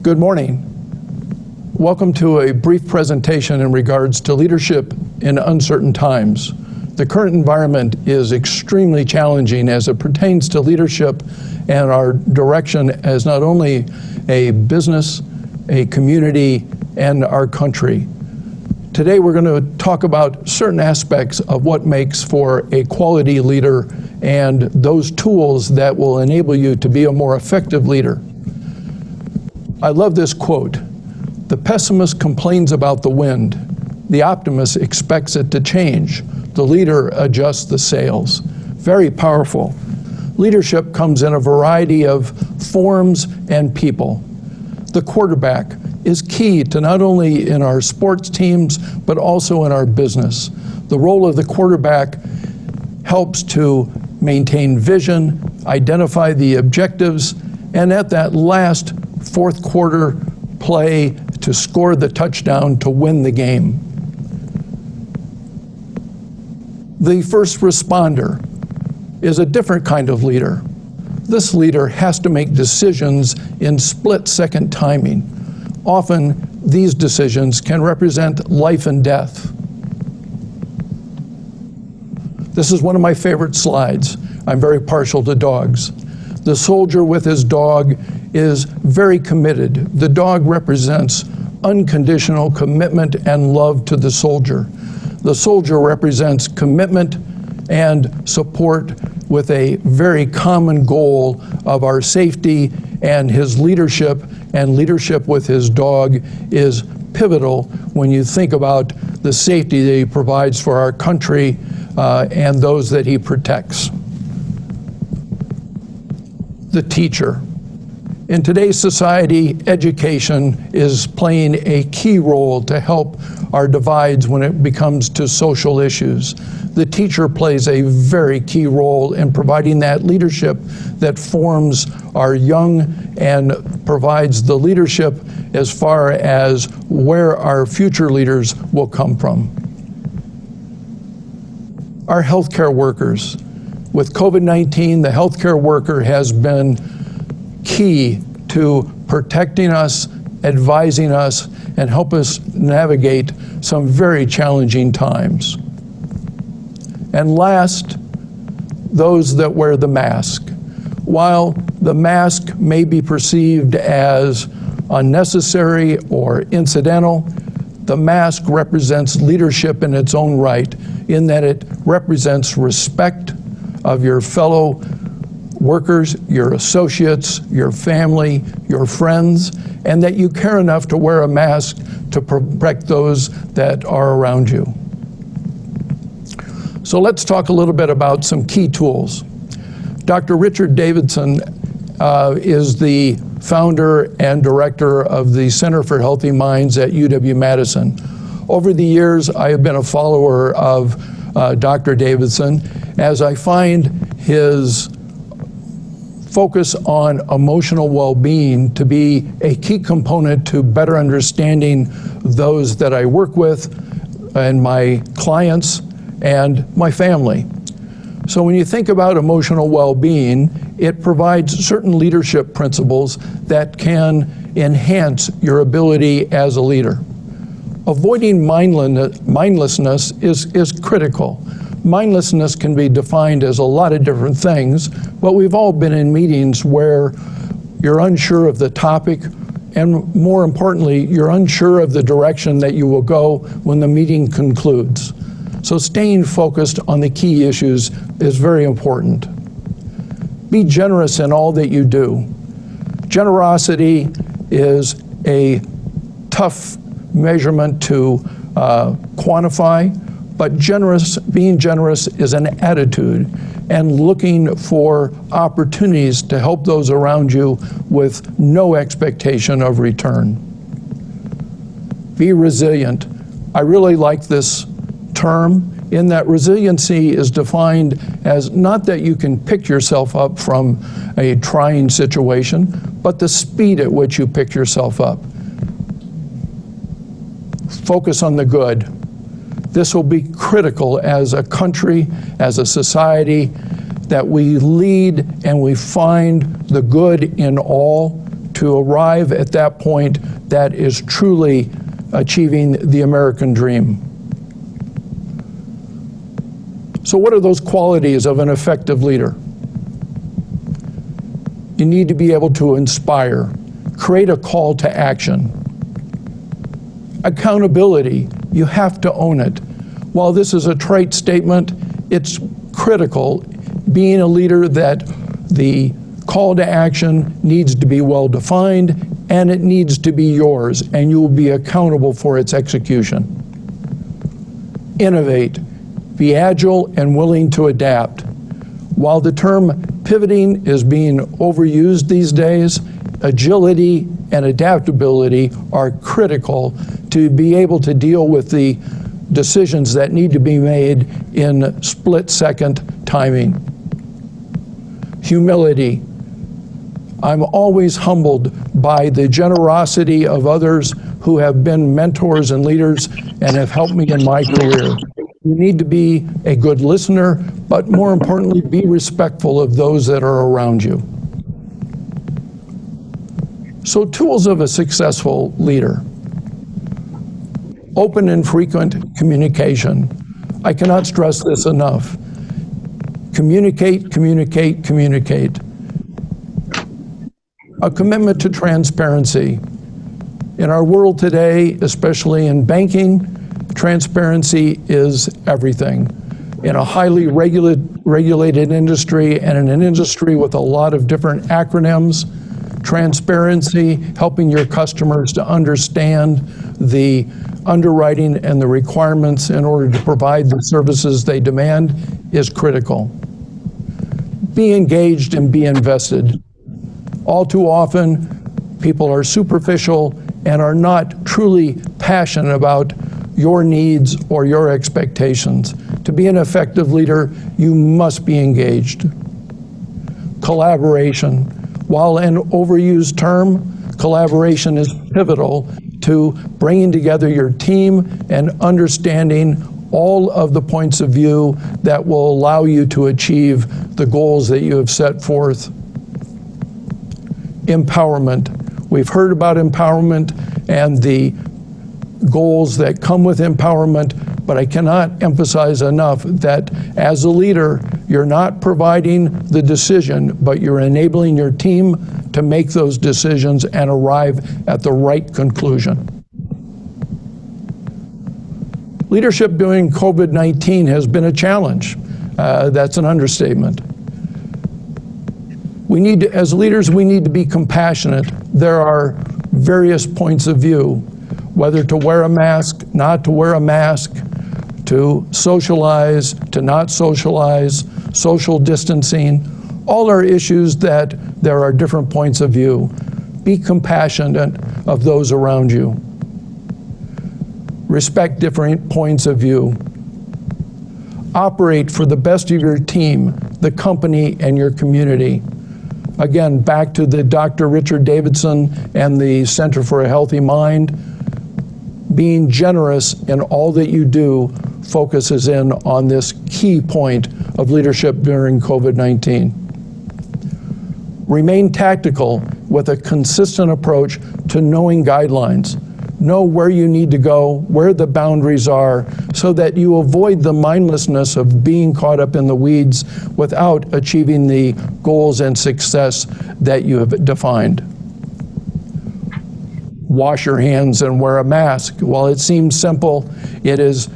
Good morning. Welcome to a brief presentation in regards to leadership in uncertain times. The current environment is extremely challenging as it pertains to leadership and our direction as not only a business, a community, and our country. Today we're going to talk about certain aspects of what makes for a quality leader and those tools that will enable you to be a more effective leader. I love this quote. The pessimist complains about the wind. The optimist expects it to change. The leader adjusts the sails. Very powerful. Leadership comes in a variety of forms and people. The quarterback is key to not only in our sports teams, but also in our business. The role of the quarterback helps to maintain vision, identify the objectives, and at that last fourth quarter play to score the touchdown to win the game. The first responder is a different kind of leader. This leader has to make decisions in split-second timing. Often, these decisions can represent life and death. This is one of my favorite slides. I'm very partial to dogs. The soldier with his dog is very committed. The dog represents unconditional commitment and love to the soldier. The soldier represents commitment and support with a very common goal of our safety, and his leadership and leadership with his dog is pivotal when you think about the safety that he provides for our country and those that he protects. The teacher. In today's society, education is playing a key role to help our divides when it becomes to social issues. The teacher plays a very key role in providing that leadership that forms our young and provides the leadership as far as where our future leaders will come from. Our healthcare workers. With COVID-19, the healthcare worker has been key to protecting us, advising us, and help us navigate some very challenging times. And last, those that wear the mask. While the mask may be perceived as unnecessary or incidental, the mask represents leadership in its own right, in that it represents respect of your fellow workers, your associates, your family, your friends, and that you care enough to wear a mask to protect those that are around you. So let's talk a little bit about some key tools. Dr. Richard Davidson is the founder and director of the Center for Healthy Minds at UW-Madison. Over the years, I have been a follower of Dr. Davidson, as I find his focus on emotional well-being to be a key component to better understanding those that I work with and my clients and my family. So when you think about emotional well-being, it provides certain leadership principles that can enhance your ability as a leader. Avoiding mindlessness is critical. Mindlessness can be defined as a lot of different things, but we've all been in meetings where you're unsure of the topic, and more importantly, you're unsure of the direction that you will go when the meeting concludes. So staying focused on the key issues is very important. Be generous in all that you do. Generosity is a tough measurement to quantify, but being generous is an attitude, and looking for opportunities to help those around you with no expectation of return. Be resilient. I really like this term, in that resiliency is defined as not that you can pick yourself up from a trying situation, but the speed at which you pick yourself up. Focus on the good. This will be critical as a country, as a society, that we lead and we find the good in all to arrive at that point that is truly achieving the American dream. So what are those qualities of an effective leader? You need to be able to inspire, create a call to action. Accountability, you have to own it. While this is a trite statement, it's critical, being a leader, that the call to action needs to be well defined and it needs to be yours, and you will be accountable for its execution. Innovate, be agile and willing to adapt. While the term pivoting is being overused these days, agility and adaptability are critical to be able to deal with the decisions that need to be made in split-second timing. Humility. I'm always humbled by the generosity of others who have been mentors and leaders and have helped me in my career. You need to be a good listener, but more importantly, be respectful of those that are around you. So, tools of a successful leader. Open and frequent communication. I cannot stress this enough. Communicate, communicate, communicate. A commitment to transparency. In our world today, especially in banking, transparency is everything. In a highly regulated industry and in an industry with a lot of different acronyms, transparency, helping your customers to understand the underwriting and the requirements in order to provide the services they demand is critical. Be engaged and be invested. All too often, people are superficial and are not truly passionate about your needs or your expectations. To be an effective leader, you must be engaged. Collaboration. While an overused term, collaboration is pivotal to bringing together your team and understanding all of the points of view that will allow you to achieve the goals that you have set forth. Empowerment. We've heard about empowerment and the goals that come with empowerment, but I cannot emphasize enough that as a leader, you're not providing the decision, but you're enabling your team to make those decisions and arrive at the right conclusion. Leadership during COVID-19 has been a challenge. That's an understatement. We need to, as leaders, we need to be compassionate. There are various points of view, whether to wear a mask, not to wear a mask, to socialize, to not socialize, social distancing. All are issues that there are different points of view. Be compassionate of those around you. Respect different points of view. Operate for the best of your team, the company, and your community. Again, back to the Dr. Richard Davidson and the Center for a Healthy Mind. Being generous in all that you do focuses in on this key point of leadership during COVID-19. Remain tactical with a consistent approach to knowing guidelines. Know where you need to go, where the boundaries are, so that you avoid the mindlessness of being caught up in the weeds without achieving the goals and success that you have defined. Wash your hands and wear a mask. While it seems simple, it is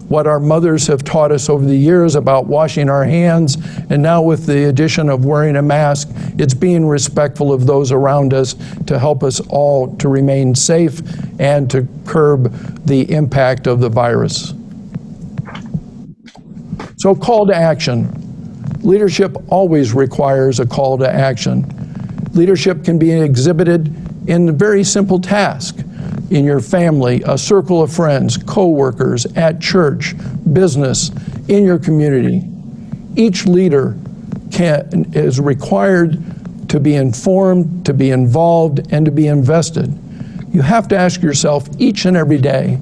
what our mothers have taught us over the years about washing our hands, and now with the addition of wearing a mask, it's being respectful of those around us to help us all to remain safe and to curb the impact of the virus. So, call to action. Leadership always requires a call to action. Leadership can be exhibited in a very simple task. In your family, a circle of friends, co-workers, at church, business, in your community. Each leader is required to be informed, to be involved, and to be invested. You have to ask yourself each and every day,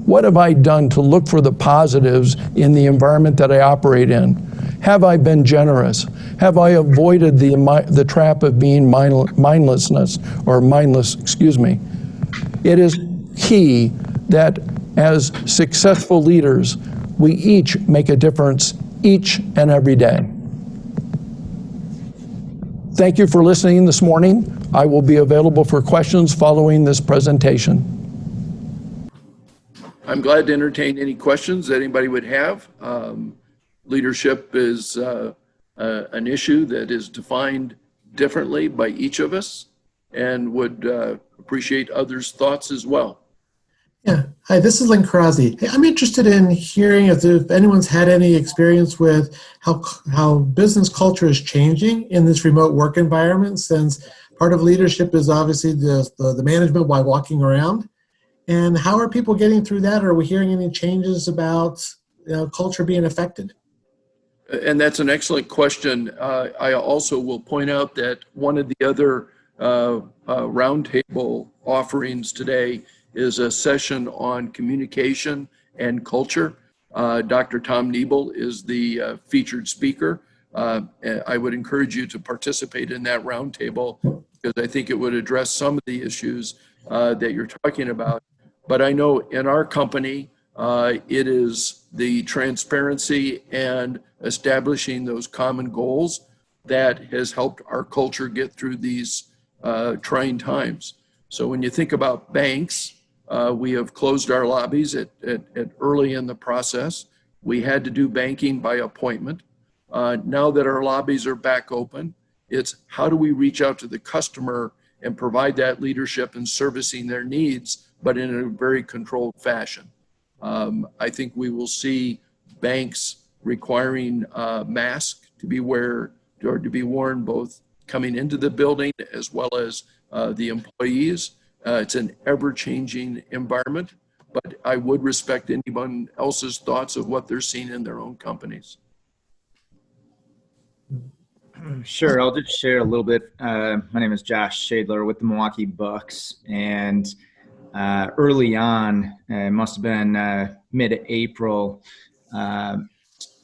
what have I done to look for the positives in the environment that I operate in? Have I been generous? Have I avoided the trap of being mindless? It is key that as successful leaders, we each make a difference each and every day. Thank you for listening this morning. I will be available for questions following this presentation. I'm glad to entertain any questions that anybody would have. Leadership is an issue that is defined differently by each of us, and would appreciate others' thoughts as well. Yeah. Hi, this is Lynn Crosby. Hey, I'm interested in hearing if anyone's had any experience with how business culture is changing in this remote work environment, since part of leadership is obviously the management while walking around. And how are people getting through that? Are we hearing any changes about culture being affected? And that's an excellent question. I also will point out that one of the other roundtable offerings today is a session on communication and culture. Dr. Tom Niebel is the featured speaker. I would encourage you to participate in that roundtable, because I think it would address some of the issues that you're talking about. But I know in our company, it is the transparency and establishing those common goals that has helped our culture get through these trying times. So when you think about banks, we have closed our lobbies at early in the process. We had to do banking by appointment. Now that our lobbies are back open, it's how do we reach out to the customer and provide that leadership and servicing their needs, but in a very controlled fashion. I think we will see banks requiring masks to be worn both coming into the building as well as the employees. It's an ever-changing environment, but I would respect anyone else's thoughts of what they're seeing in their own companies. Sure, I'll just share a little bit. My name is Josh Shadler with the Milwaukee Bucks, and early on, it must have been mid-April,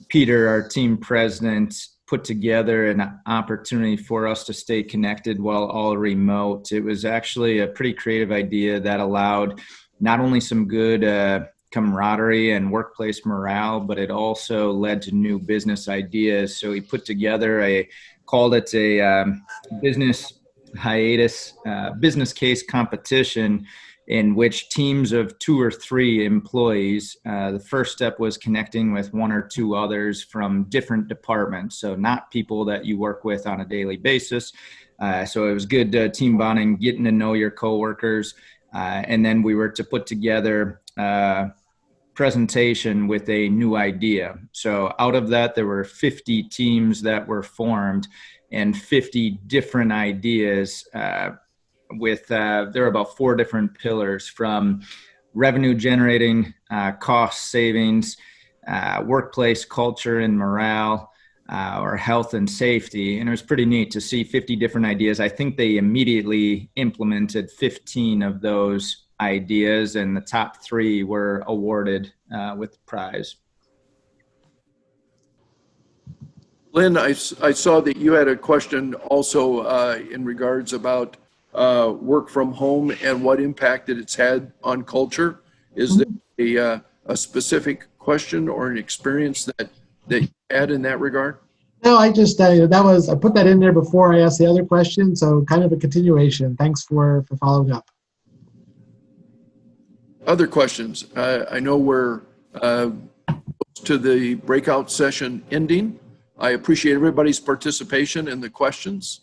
Peter, our team president, put together an opportunity for us to stay connected while all remote. It was actually a pretty creative idea that allowed not only some good camaraderie and workplace morale, but it also led to new business ideas. So he put together called it a business hiatus, business case competition, in which teams of 2 or 3 employees, the first step was connecting with 1 or 2 others from different departments. So not people that you work with on a daily basis. So it was good team bonding, getting to know your coworkers. And then we were to put together a presentation with a new idea. So out of that, there were 50 teams that were formed and 50 different ideas there are about 4 different pillars, from revenue generating, cost savings, workplace culture and morale, or health and safety. And it was pretty neat to see 50 different ideas. I think they immediately implemented 15 of those ideas, and the top 3 were awarded with the prize. Lynn, I saw that you had a question also in regards about work from home and what impact that it's had on culture. Is there a specific question or an experience that you had in that regard? No, I just I put that in there before I asked the other question, so kind of a continuation. Thanks for following up. Other questions? I know we're to the breakout session ending. I appreciate everybody's participation in the questions.